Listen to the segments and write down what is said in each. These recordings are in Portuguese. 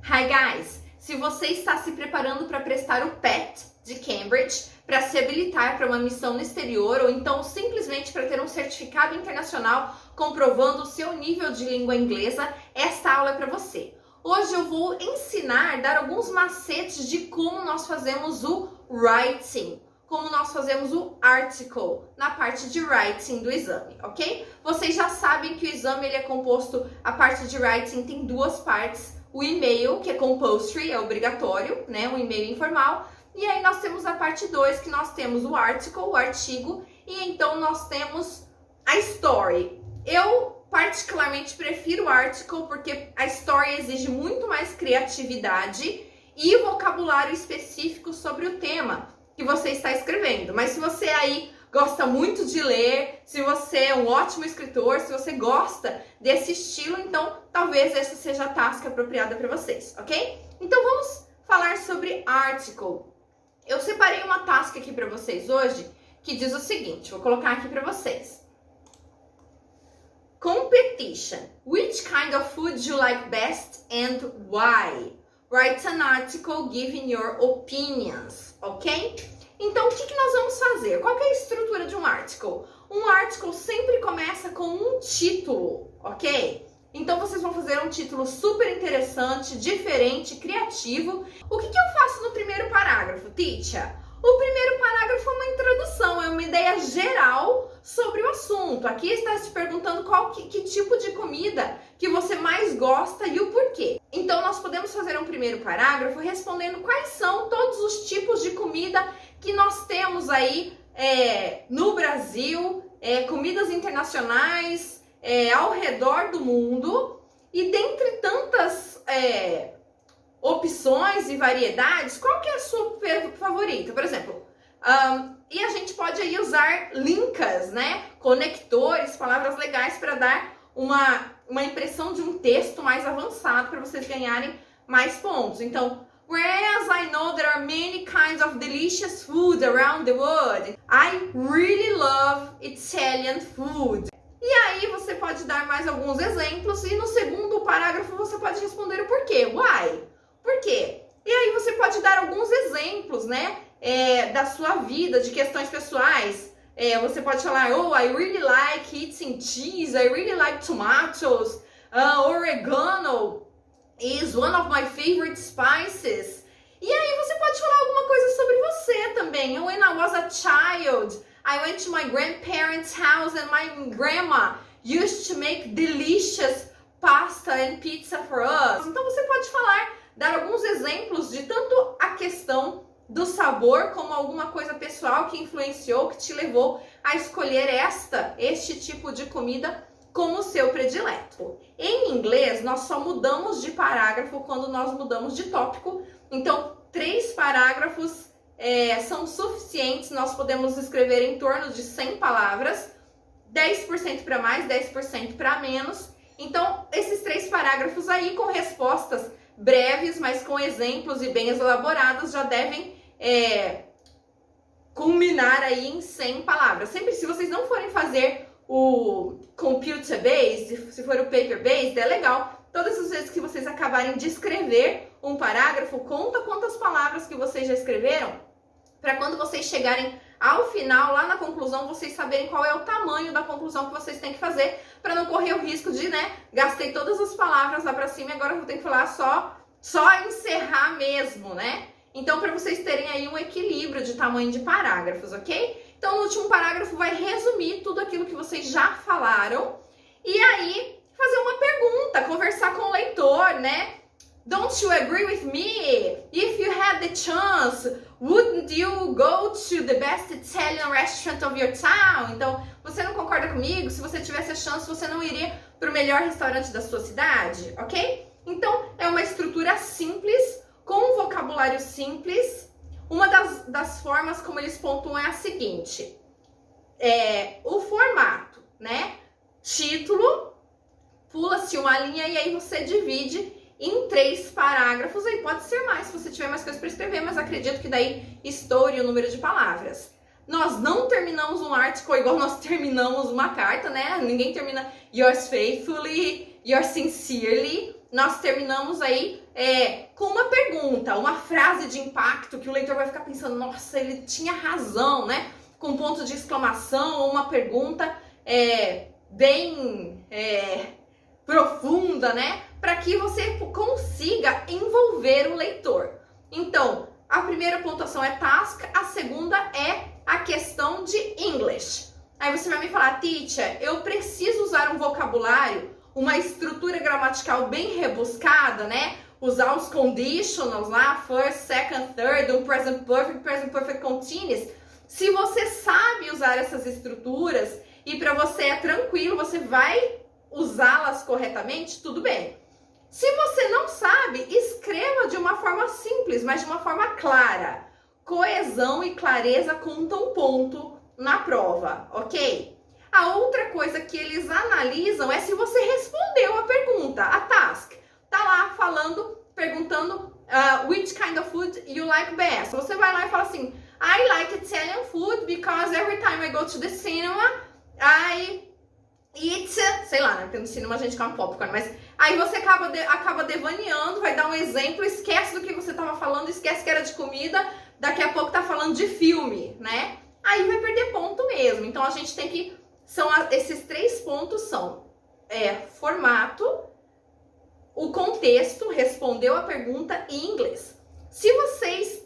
Hi guys! Se você está se preparando para prestar o PET de Cambridge, para se habilitar para uma missão no exterior ou então simplesmente para ter um certificado internacional comprovando o seu nível de língua inglesa, esta aula é para você. Hoje eu vou ensinar, dar alguns macetes de como nós fazemos o writing, como nós fazemos o article na parte de writing do exame, ok? Vocês já sabem que o exame ele é composto, a parte de writing tem duas partes, o e-mail, que é compulsory, é obrigatório, né? Um e-mail informal, e aí nós temos a parte 2, que nós temos o article, o artigo, e então nós temos a story. Eu particularmente prefiro o article porque a story exige muito mais criatividade e vocabulário específico sobre o tema que você está escrevendo. Mas se você aí gosta muito de ler, se você é um ótimo escritor, se você gosta desse estilo, então talvez essa seja a task apropriada para vocês, ok? Então vamos falar sobre article. Eu separei uma task aqui para vocês hoje que diz o seguinte, vou colocar aqui para vocês. Competition. Which kind of food you like best and why? Write an article giving your opinions, ok? Então, o que nós vamos fazer? Qual que é a estrutura de um article? Um article sempre começa com um título, ok? Então, vocês vão fazer um título super interessante, diferente, criativo. O que eu faço no primeiro parágrafo, Titia? O primeiro parágrafo é uma introdução, é uma ideia geral sobre o assunto. Aqui está se perguntando que tipo de comida que você mais gosta e o porquê. Então, nós podemos fazer um primeiro parágrafo respondendo quais são todos os tipos de comida que nós temos aí no Brasil, comidas internacionais ao redor do mundo. E dentre tantas opções e variedades, qual que é a sua favorita? Por exemplo, e a gente pode aí usar linkas, né? Conectores, palavras legais para dar uma impressão de um texto mais avançado para vocês ganharem mais pontos. Então, whereas I know there are many kinds of delicious food around the world, I really love Italian food. E aí você pode dar mais alguns exemplos e no segundo parágrafo você pode responder o porquê. Why? Por quê? E aí você pode dar alguns exemplos, né, da sua vida, de questões pessoais. Você pode falar, oh, I really like eating cheese, I really like tomatoes, oregano is one of my favorite spices. E aí você pode falar alguma coisa sobre você também. When I was a child, I went to my grandparents' house and my grandma used to make delicious pasta and pizza for us. Então você pode dar alguns exemplos de tanto a questão do sabor como alguma coisa pessoal que influenciou, que te levou a escolher este tipo de comida como seu predileto. Em inglês, nós só mudamos de parágrafo quando nós mudamos de tópico. Então, 3 parágrafos são suficientes. Nós podemos escrever em torno de 100 palavras, 10% para mais, 10% para menos. Então, esses 3 parágrafos aí com respostas breves, mas com exemplos e bem elaborados, já devem culminar aí em 100 palavras. Sempre, se vocês não forem fazer o computer-based, se for o paper-based, é legal. Todas as vezes que vocês acabarem de escrever um parágrafo, conta quantas palavras que vocês já escreveram, para quando vocês chegarem ao final, lá na conclusão, vocês saberem qual é o tamanho da conclusão que vocês têm que fazer, para não correr o risco de, gastei todas as palavras lá para cima e agora eu vou ter que falar só encerrar mesmo, né? Então, para vocês terem aí um equilíbrio de tamanho de parágrafos, ok? Então, no último parágrafo vai resumir tudo aquilo que vocês já falaram e aí fazer uma pergunta, conversar com o leitor, né? Don't you agree with me? If you had the chance, wouldn't you go to the best Italian restaurant of your town? Então, você não concorda comigo? Se você tivesse a chance, você não iria para o melhor restaurante da sua cidade, ok? Então, é uma estrutura simples, com um vocabulário simples. Uma das formas como eles pontuam é a seguinte. O formato, né? Título, pula-se uma linha e aí você divide em 3 parágrafos, aí pode ser mais se você tiver mais coisas para escrever, mas acredito que daí estoure o número de palavras. Nós não terminamos um article igual nós terminamos uma carta, né? Ninguém termina yours faithfully, yours sincerely. nós terminamos aí com uma pergunta, uma frase de impacto que o leitor vai ficar pensando, nossa, ele tinha razão, né? Com ponto de exclamação ou uma pergunta bem profunda, né? Para que você consiga envolver o leitor. Então, a primeira pontuação é task, a segunda é a questão de English. Aí você vai me falar, teacher, eu preciso usar um vocabulário, uma estrutura gramatical bem rebuscada, né? Usar os conditionals lá, first, second, third, um present perfect continuous. Se você sabe usar essas estruturas e para você é tranquilo, você vai usá-las corretamente, tudo bem. Se você não sabe, escreva de uma forma simples, mas de uma forma clara. Coesão e clareza contam ponto na prova, ok? A outra coisa que eles analisam é se você respondeu a pergunta, a task. Tá lá perguntando which kind of food you like best. Você vai lá e fala assim, I like Italian food because every time I go to the cinema, I eat, sei lá, né? Porque no cinema a gente come popcorn, mas aí você acaba devaneando, vai dar um exemplo, esquece do que você estava falando, esquece que era de comida, daqui a pouco tá falando de filme, né? Aí vai perder ponto mesmo. Então a gente tem que, esses 3 pontos são formato, o contexto, respondeu a pergunta em inglês. Se vocês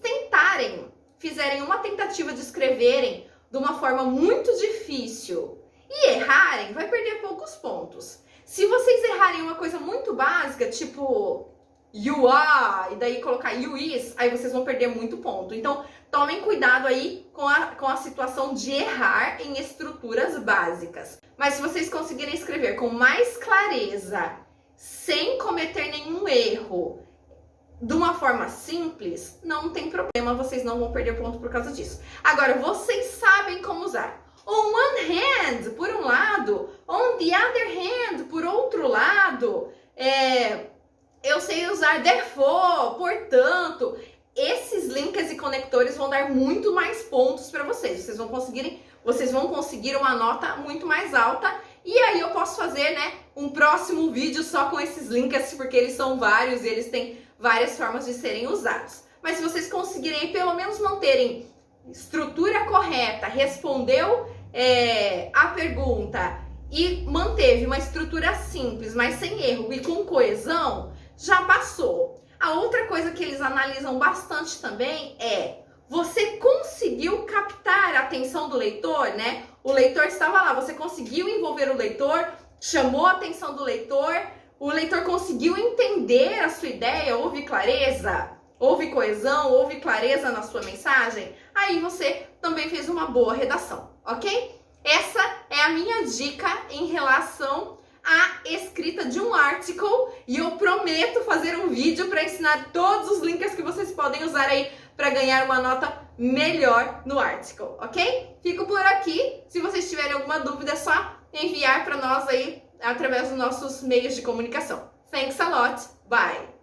fizerem uma tentativa de escreverem de uma forma muito difícil e errarem, vai perder poucos pontos. Se vocês errarem uma coisa muito básica, tipo you are, e daí colocar you is, aí vocês vão perder muito ponto. Então, tomem cuidado aí com a situação de errar em estruturas básicas. Mas se vocês conseguirem escrever com mais clareza, sem cometer nenhum erro, de uma forma simples, não tem problema, vocês não vão perder ponto por causa disso. Agora, vocês sabem como usar. On one hand, por um lado, on the other hand, por outro lado, eu sei usar therefore, portanto. Esses links e conectores vão dar muito mais pontos para vocês. Vocês vão conseguir uma nota muito mais alta. E aí eu posso fazer, né, um próximo vídeo só com esses links, porque eles são vários e eles têm várias formas de serem usados. Mas se vocês conseguirem pelo menos manterem estrutura correta, respondeu a pergunta e manteve uma estrutura simples, mas sem erro e com coesão, já passou. A outra coisa que eles analisam bastante também você conseguiu captar a atenção do leitor, né? O leitor estava lá, você conseguiu envolver o leitor, chamou a atenção do leitor, o leitor conseguiu entender a sua ideia, houve clareza, houve coesão, houve clareza na sua mensagem, aí você também fez uma boa redação, ok? Essa é a minha dica em relação à escrita de um article e eu prometo fazer um vídeo para ensinar todos os links que vocês podem usar aí para ganhar uma nota melhor no article, ok? Fico por aqui. Se vocês tiverem alguma dúvida, é só enviar para nós aí através dos nossos meios de comunicação. Thanks a lot. Bye!